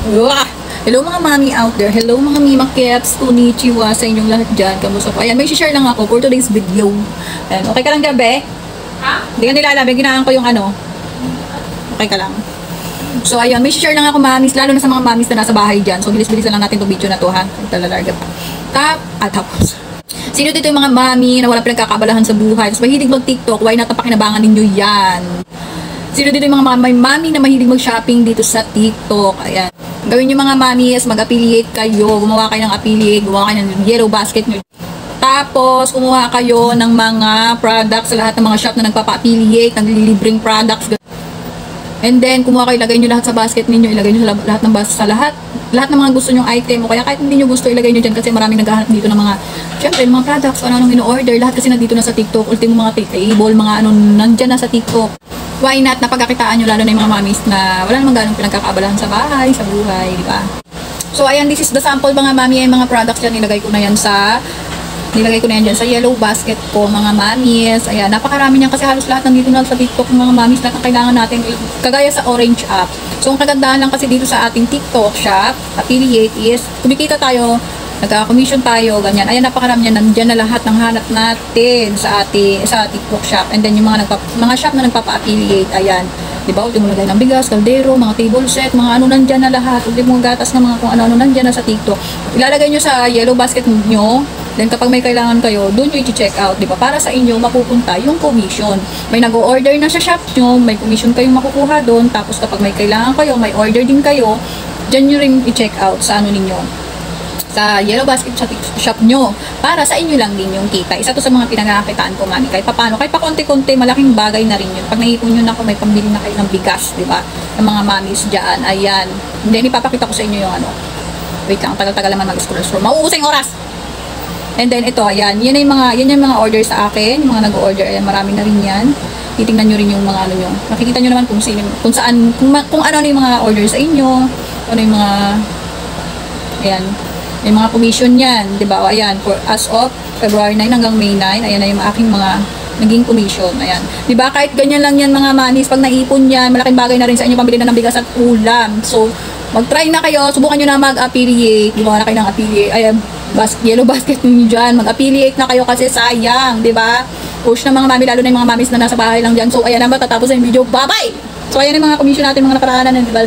Wah! Hello mga mami out there. Hello mga Mima Keps. Konnichiwa sa inyong lahat dyan. Kamusta po? Ayan, may share lang ako for today's video. Ayan, okay ka lang dyan, be? Ha? Hindi ka nilalabig. Ginaan ko yung ano. Okay ka lang. So, ayun, may share lang ako mamis, lalo na sa mga mamis na nasa bahay dyan. So, bilis-bilis lang natin itong video na to, ha? Talalarga pa. Tapos. Sino dito yung mga mami na wala pinagkakabalahan sa buhay? Tapos mahilig mag-TikTok, why not napakinabangan ninyo yan? Sino dito yung mga mami na mahilig mag-shopping dito sa TikTok? Ayan. Gawin yung mga mamis, mag-affiliate kayo, gumawa kayo ng affiliate, gumawa kayo ng yellow basket nyo. Tapos, kumuha kayo ng mga products sa lahat ng mga shop na nagpapa-affiliate, naglilibreng products. And then, kumuha kayo, ilagay nyo lahat sa basket ninyo, ilagay nyo sa lahat ng lahat ng mga gusto nyong item, o kaya kahit hindi nyo gusto, ilagay nyo dyan kasi maraming naghahanap dito ng mga, syempre, mga products, ano-anong ino-order, lahat kasi nandito na sa TikTok, ultimo mga table, mga ano, nandyan na sa TikTok. Why not, napagkakitaan nyo, lalo na yung mga mamis na wala namang ganong pinagkakaabalahan sa bahay, sa buhay, di ba? So, ayan, this is the sample mga mami, yung mga products dyan, nilagay ko na yan dyan sa yellow basket ko, mga mamis. Ayan, napakarami niyan kasi halos lahat nandito na sa TikTok ng mga mamis na kailangan natin, kagaya sa Orange app. So, ang kagandahan lang kasi dito sa ating TikTok shop, affiliate is, kumikita tayo, nagka-commission tayo, ganyan. Ayan, napakarami niyan, nandyan na lahat ng hanap natin sa TikTok shop. And then, yung mga shop na nagpapa-affiliate, ayan. Diba, ultimo lagay ng bigas, kaldero, mga table set, mga ano nandyan na lahat. Ultimo gatas ng mga kung ano-ano nandyan na sa TikTok. Ilalagay nyo sa yellow basket nyo. Then kapag may kailangan kayo, doon nyo i-check out, di ba? Para sa inyo, mapupunta yung commission. May nag-order na sa shop nyo, may commission kayong makukuha doon. Tapos kapag may kailangan kayo, may order din kayo, dyan nyo rin i-check out sa ano ninyo, sa yellow basket shop nyo. Para sa inyo lang din yung kita. Isa to sa mga pinagkakakitaan ko, mami. Kahit paano, kahit pa konti-konti, malaking bagay na rin yun. Pag naipon nyo na kung may pambili na kayo ng bigas, di ba? Ng mga mamis dyan, ayan. Then, ipapakita ko sa inyo yung ano. Wait lang, tagal-tagal naman mag-scroll. Mauusing oras! And then ito, ayan, yan yung mga order sa akin, yung mga nag-order, ayan, marami na rin yan. Titingnan nyo rin yung mga ano nyo. Makikita nyo naman kung ano yung mga order sa inyo, ano yung mga, ayan, yung mga commission yan, di ba? Ayan, as of February 9 hanggang May 9, ayan na yung aking mga naging commission, ayan. Di ba? Kahit ganyan lang yan mga manis, pag naipon yan, malaking bagay na rin sa inyo pambili na ng bigas at ulam. So, mag-try na kayo, subukan nyo na mag-affiliate, gumawa na kayo ng affiliate, ayan, yellow basket nyo dyan, mag-affiliate na kayo kasi sayang, di ba? Push na mga mami, lalo na yung mga mamis na nasa bahay lang dyan. So, ayan na ba, tatapos na yung video, bye-bye! So, ayan yung mga commission natin, mga nakaraanan, di ba?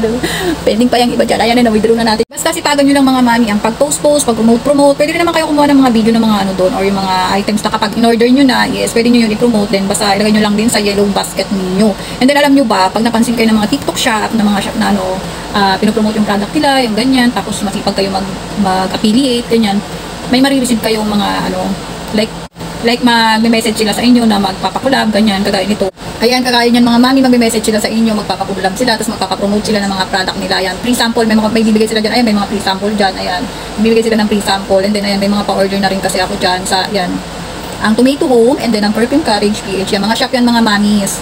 Pending pa yung iba dyan, ayan na, withdraw na natin. Basta sipagan nyo lang mga mami, ang pag-post-post, pag-promote, pwede rin naman kayo kumuha ng mga video ng mga ano doon, or yung mga items na kapag in-order nyo na, yes, pwede nyo yun i-promote din, basta ilagay nyo lang din sa yellow basket ninyo. And then, alam nyo ba, pag napansin kayo ng mga TikTok shop, ng mga shop na ano, pinopromote yung product nila, yung ganyan, tapos masipag kayo mag-affiliate, ganyan, may marireceive kayong mga ano, like mag-message sila sa inyo na magpapakulab, ganyan, kagaya nito. Ayan, kagaya niyan mga mami, mag-message sila sa inyo, magpapakulab sila, tapos magpapapromote sila ng mga product nila. Ayan, free sample, may bibigay sila dyan. Ayan, may mga free sample dyan. Ayan, bibigay sila ng free sample. And then, ayan, may mga pa-order na rin kasi ako dyan sa, ayan, ang Tomato Home, and then ang Perfume Courage PH. Yan, mga shop yan mga mamis.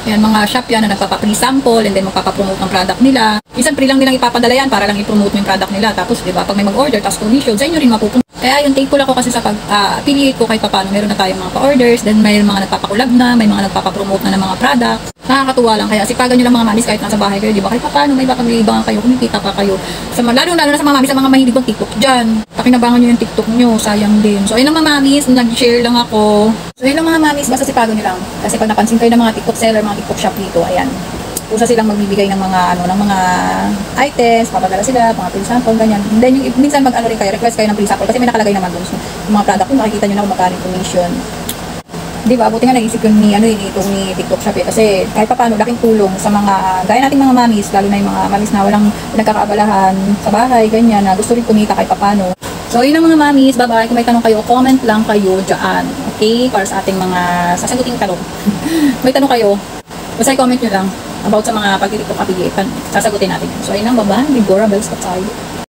Yan, mga shop yan na nagpapa-free sample and then magpapapromote ng product nila. Minsan free lang nilang ipapadala yan para lang i-promote mo yung product nila. Tapos, di ba, pag may mag-order, tapos commission, sa inyo rin mapupunta. Kaya yung thankful ako kasi sa pag-affiliate ko kahit paano, meron na tayong mga pa-orders, then may mga nagpapakulab na, may mga nagpapapromote na ng mga products. Nakakatuwa lang. Kaya sipagan nyo lang mga mamis kahit nasa bahay kayo, di ba? Kahit paano, may bakang kayo, kumikita pa kayo. Lalo na sa mga mamis, sa mga mahilig ng TikTok dyan. Pakinabangan nyo yung TikTok nyo, sayang din. So, ayun lang mga mamis, nag-share lang ako. So, ayun lang mga mamis, basta sipagan nyo lang. Kasi pag napansin kayo ng mga TikTok seller, mga TikTok shop dito, ayan. Usa silang magbibigay ng mga mga items, papadala sila, mga free sample, ganyan. Then yung minsan mag-ano rin kayo, request kayo ng free sample kasi may nakalagay naman doon. So, yung mga product kung makikita niyo na kung magkano commission. Di ba? Buti nga naisip ko ni itong ni TikTok shop eh. Kasi kahit pa paano laking tulong sa mga gaya nating mga mamis, lalo na yung mga mamis na walang nagkakaabalahan sa bahay, ganyan, na gusto rin kumita kahit pa paano. So, yun ang mga mamis, bye-bye. Kung may tanong kayo, comment lang kayo dyan. Okay? Para sa ating mga sasaguting tanong. May tanong kayo, basta i-comment nyo lang about sa mga pag-TikTok affiliate, sasagutin natin. So, ayun lang, baba. Bigora, bells, tayo.